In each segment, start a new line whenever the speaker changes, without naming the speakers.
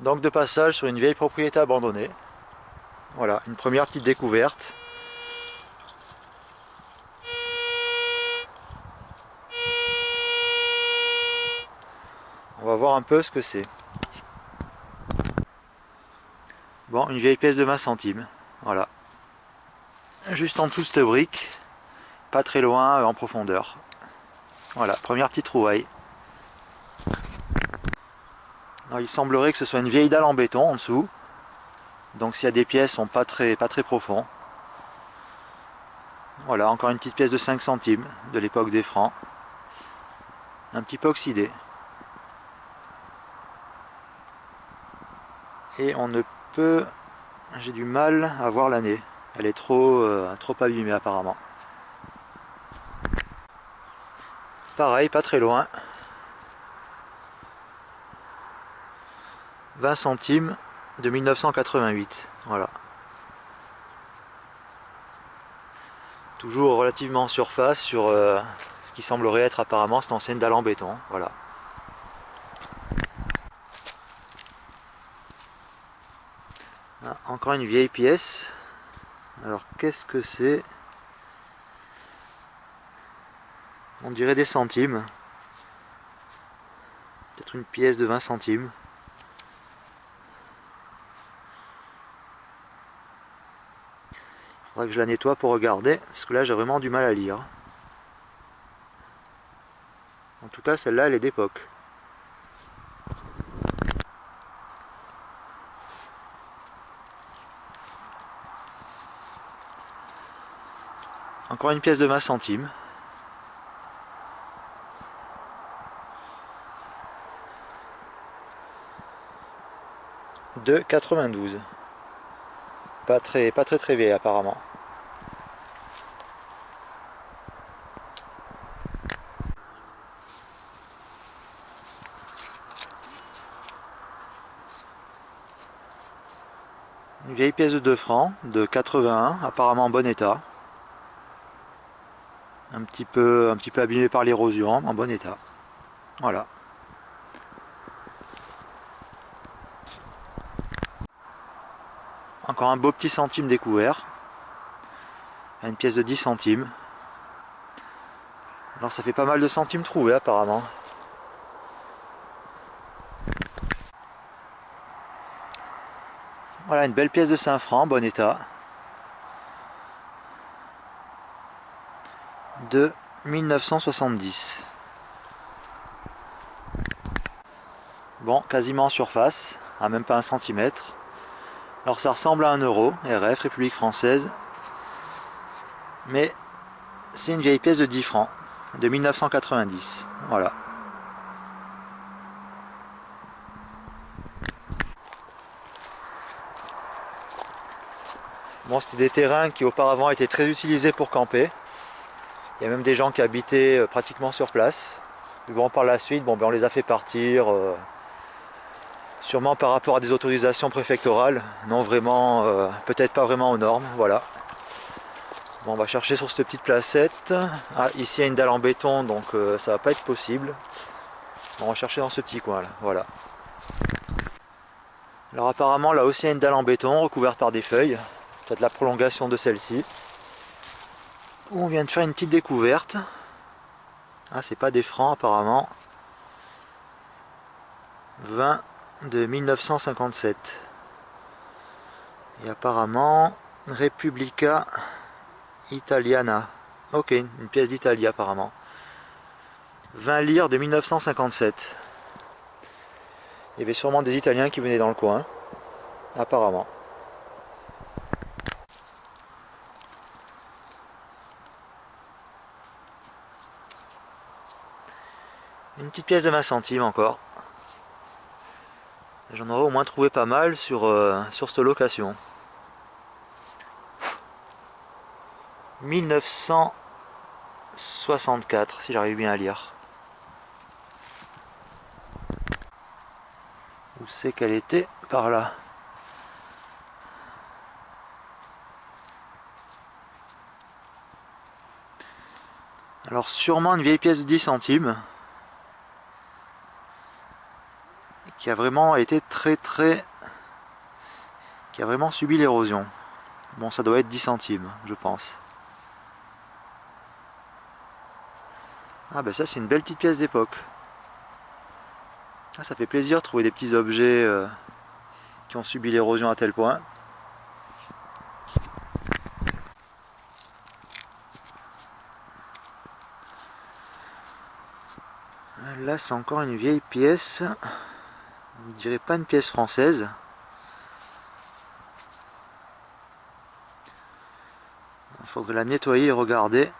Donc de passage sur une vieille propriété abandonnée. Voilà, une première petite découverte. On va voir un peu ce que c'est. Bon, une vieille pièce de 20 centimes. Voilà. Juste en dessous de cette brique. Pas très loin en profondeur. Voilà, première petite trouvaille. Alors, il semblerait que ce soit une vieille dalle en béton en dessous. Donc s'il y a des pièces, sont pas très profonds. Voilà, encore une petite pièce de 5 centimes de l'époque des francs. Un petit peu oxydée. Et on ne peut... J'ai du mal à voir l'année. Elle est trop abîmée apparemment. Pareil, pas très loin. 20 centimes de 1988. Voilà. Toujours relativement en surface sur ce qui semblerait être apparemment cette ancienne dalle en béton. Voilà. Ah, encore une vieille pièce. Alors qu'est-ce que c'est? On dirait des centimes. Peut-être une pièce de 20 centimes. Il faudra que je la nettoie pour regarder, parce que là j'ai vraiment du mal à lire. En tout cas, celle-là, elle est d'époque. Encore une pièce de 20 centimes. De 92. Pas très vieille apparemment. Une vieille pièce de 2 francs, de 81, apparemment en bon état. Un petit peu abîmée par l'érosion, en bon état. Voilà. Encore un beau petit centime découvert. Une pièce de 10 centimes. Alors ça fait pas mal de centimes trouvés apparemment. Voilà, une belle pièce de 5 francs, en bon état. De 1970. Bon, quasiment en surface, à même pas 1 centimètre. Alors ça ressemble à 1 euro, RF, République française. Mais c'est une vieille pièce de 10 francs, de 1990. Voilà. Bon, c'était des terrains qui auparavant étaient très utilisés pour camper. Il y a même des gens qui habitaient pratiquement sur place. Mais bon, par la suite, bon, ben, on les a fait partir, sûrement par rapport à des autorisations préfectorales, non vraiment, peut-être pas vraiment aux normes, voilà. Bon, on va chercher sur cette petite placette. Ah, ici il y a une dalle en béton, donc ça va pas être possible. On va chercher dans ce petit coin là, voilà. Alors apparemment là aussi il y a une dalle en béton recouverte par des feuilles, peut-être la prolongation de celle-ci. On vient de faire une petite découverte. Ah, c'est pas des francs apparemment. 20 de 1957. Et apparemment Repubblica Italiana. Ok, une pièce d'Italie apparemment. 20 lire de 1957. Il y avait sûrement des Italiens qui venaient dans le coin, apparemment. Une petite pièce de 20 centimes encore. J'en aurais au moins trouvé pas mal sur cette location. 1964, si j'arrive bien à lire. Où c'est qu'elle était? Par là. Alors sûrement une vieille pièce de 10 centimes. qui a vraiment été qui a vraiment subi l'érosion. Bon, ça doit être 10 centimes, je pense. Ah ben ça, c'est une belle petite pièce d'époque. Ah, ça fait plaisir de trouver des petits objets qui ont subi l'érosion à tel point. Là, c'est encore une vieille pièce. On ne dirait pas une pièce française. Il faudrait la nettoyer et regarder.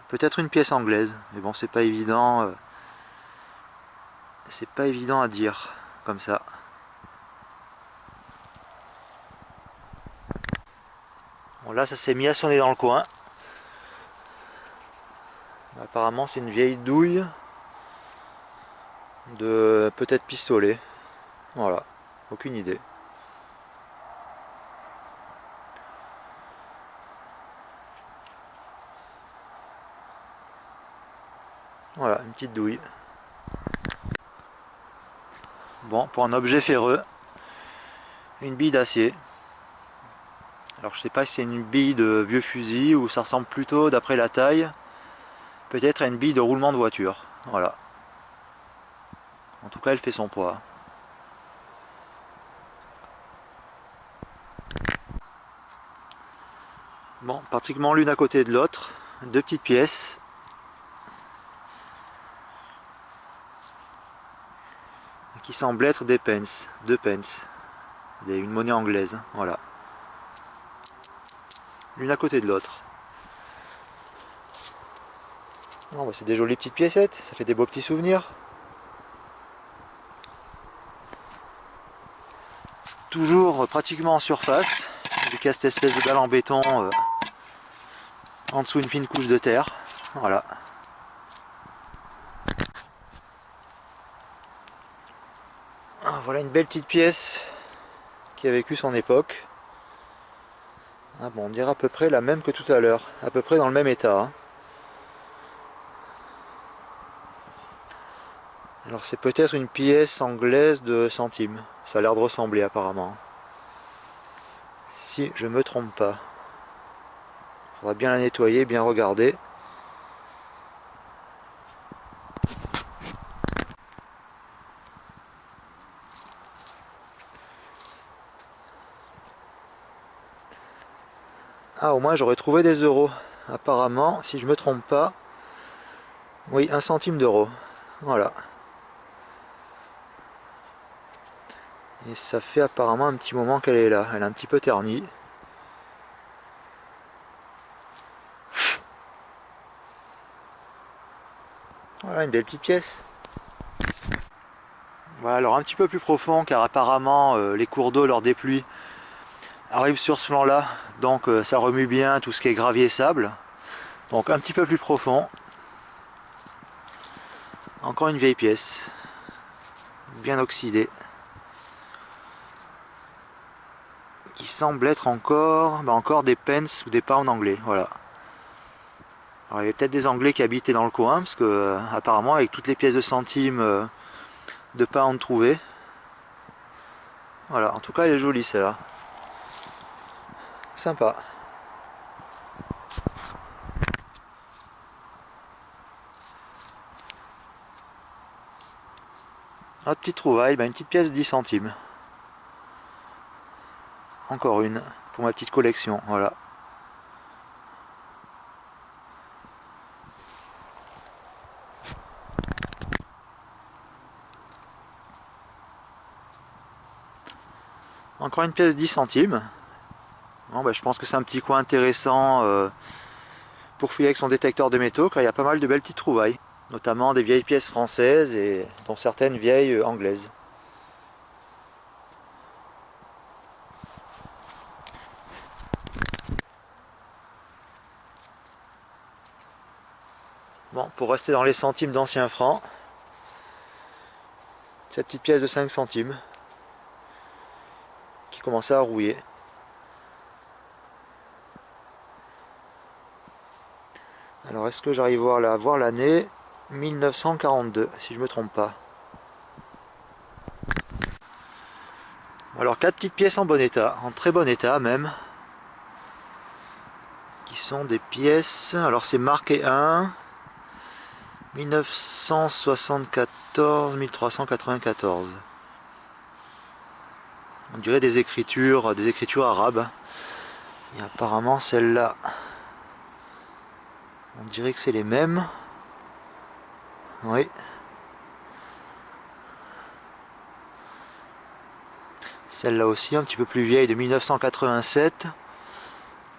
Peut-être une pièce anglaise, mais bon, c'est pas évident. C'est pas évident à dire comme ça. Bon, là, ça s'est mis à sonner dans le coin. Apparemment, c'est une vieille douille de peut-être pistolet. Voilà, aucune idée. Voilà, une petite douille. Bon, pour un objet ferreux, une bille d'acier. Alors je sais pas si c'est une bille de vieux fusil ou ça ressemble plutôt, d'après la taille, peut-être à une bille de roulement de voiture. Voilà. En tout cas, elle fait son poids. Bon, pratiquement l'une à côté de l'autre. Deux petites pièces. Qui semblent être des pence. 2 pence. Une monnaie anglaise. Voilà. L'une à côté de l'autre. Bah c'est des jolies petites piécettes. Ça fait des beaux petits souvenirs. Toujours pratiquement en surface. Vu qu'il y a cette espèce de dalle en béton en dessous une fine couche de terre. Voilà. Voilà une belle petite pièce qui a vécu son époque. Ah bon, on dirait à peu près la même que tout à l'heure, à peu près dans le même état. Hein. Alors c'est peut-être une pièce anglaise de centimes, ça a l'air de ressembler apparemment. Si je me trompe pas. Il faudra bien la nettoyer, bien regarder. Ah, au moins j'aurais trouvé des euros. Apparemment, si je me trompe pas, oui, 1 centime d'euro. Voilà. Et ça fait apparemment un petit moment qu'elle est là. Elle est un petit peu ternie. Voilà, une belle petite pièce. Voilà, alors un petit peu plus profond, car apparemment les cours d'eau lors des pluies arrivent sur ce flanc-là. Donc ça remue bien tout ce qui est gravier et sable. Donc un petit peu plus profond. Encore une vieille pièce. Bien oxydée. Qui semble être encore des pence ou des pounds anglais. Voilà. Alors il y avait peut-être des anglais qui habitaient dans le coin, parce que apparemment avec toutes les pièces de centimes de pounds trouvées. Voilà, en tout cas elle est jolie celle-là. Sympa. Autre petite trouvaille, une petite pièce de 10 centimes. Encore une pour ma petite collection, voilà. Encore une pièce de 10 centimes. Bon, je pense que c'est un petit coin intéressant pour fouiller avec son détecteur de métaux, car il y a pas mal de belles petites trouvailles. Notamment des vieilles pièces françaises et dont certaines vieilles anglaises. Bon, pour rester dans les centimes d'anciens francs, cette petite pièce de 5 centimes qui commençait à rouiller. Alors est-ce que j'arrive à voir l'année 1942, si je me trompe pas. Alors 4 petites pièces en bon état, en très bon état même. Qui sont des pièces, alors c'est marqué 1, 1974, 1394. On dirait des écritures arabes. Et apparemment celle-là, on dirait que c'est les mêmes. Oui. Celle-là aussi, un petit peu plus vieille, de 1987.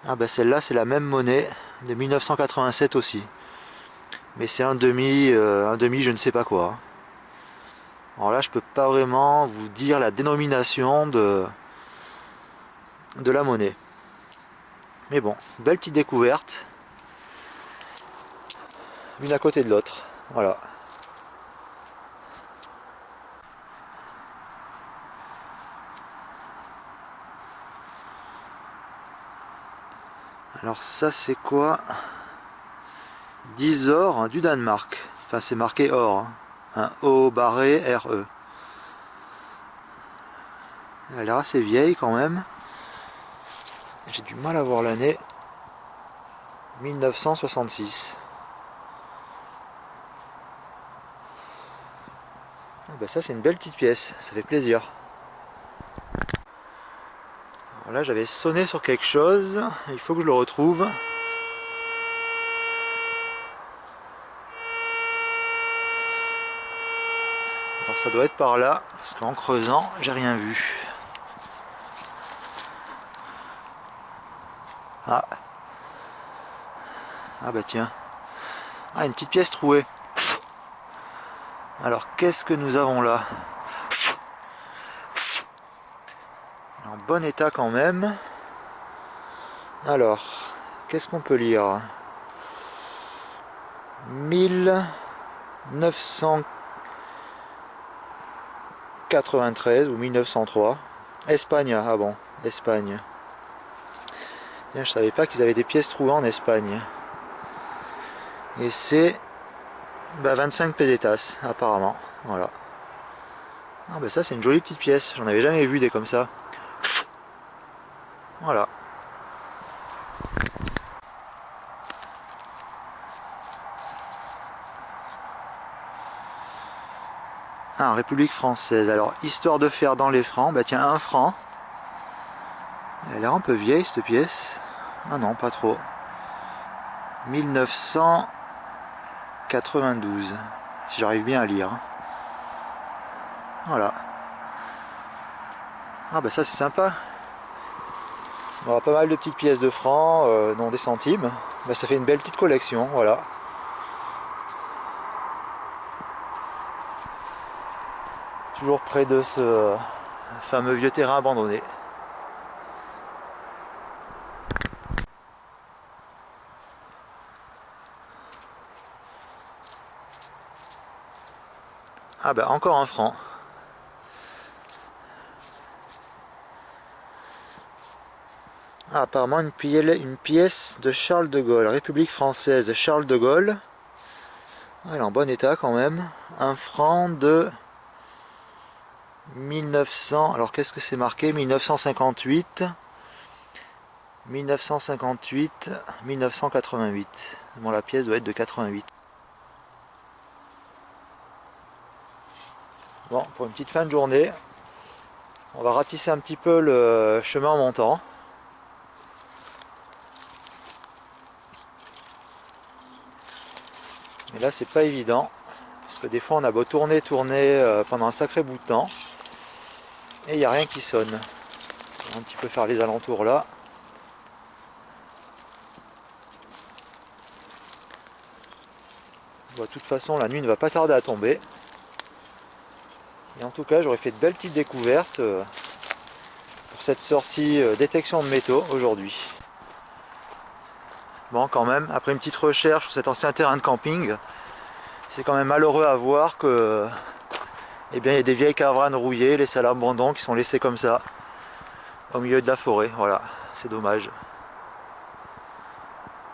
Ah ben celle-là, c'est la même monnaie, de 1987 aussi. Mais c'est un demi je ne sais pas quoi. Alors là, je peux pas vraiment vous dire la dénomination de la monnaie. Mais bon, belle petite découverte. L'une à côté de l'autre. Voilà. Alors ça c'est quoi? 10 or hein, du Danemark. Enfin c'est marqué or. Hein. Un O barré RE. Elle a l'air assez vieille quand même. J'ai du mal à voir l'année. 1966. Ah bah ça c'est une belle petite pièce, ça fait plaisir. Alors là j'avais sonné sur quelque chose, il faut que je le retrouve. Alors ça doit être par là, parce qu'en creusant j'ai rien vu. Ah. Ah bah tiens. Ah, une petite pièce trouée. Alors qu'est-ce que nous avons là? En bon état quand même. Alors, qu'est-ce qu'on peut lire? 1993 ou 1903. Espagne, ah bon, Espagne. Tiens, je savais pas qu'ils avaient des pièces trouées en Espagne. Et c'est 25 pesetas apparemment. Voilà. Ah bah ça c'est une jolie petite pièce, j'en avais jamais vu des comme ça. Voilà. Ah, République française. Alors, histoire de faire dans les francs, bah tiens, 1 franc. Elle a l'air un peu vieille cette pièce. Ah non, pas trop. 1992. Si j'arrive bien à lire. Voilà. Ah bah ça c'est sympa. On aura pas mal de petites pièces de francs, non des centimes. Bah, ça fait une belle petite collection, voilà. Toujours près de ce fameux vieux terrain abandonné. Ah bah encore 1 franc. Ah, apparemment une pièce de Charles de Gaulle, République française Charles de Gaulle. Elle est en bon état quand même. 1 franc de 1900, alors qu'est-ce que c'est marqué? 1958, 1958, 1988. Bon, la pièce doit être de 88. Bon, pour une petite fin de journée, on va ratisser un petit peu le chemin en montant. Mais là, c'est pas évident, parce que des fois, on a beau tourner pendant un sacré bout de temps, et il n'y a rien qui sonne. On va un petit peu faire les alentours là. Bon, de toute façon, la nuit ne va pas tarder à tomber. Et en tout cas, j'aurais fait de belles petites découvertes pour cette sortie détection de métaux aujourd'hui. Bon, quand même, après une petite recherche sur cet ancien terrain de camping, c'est quand même malheureux à voir que, eh bien, il y a des vieilles caravanes rouillées, laissées à l'abandon, qui sont laissées comme ça, au milieu de la forêt. Voilà, c'est dommage.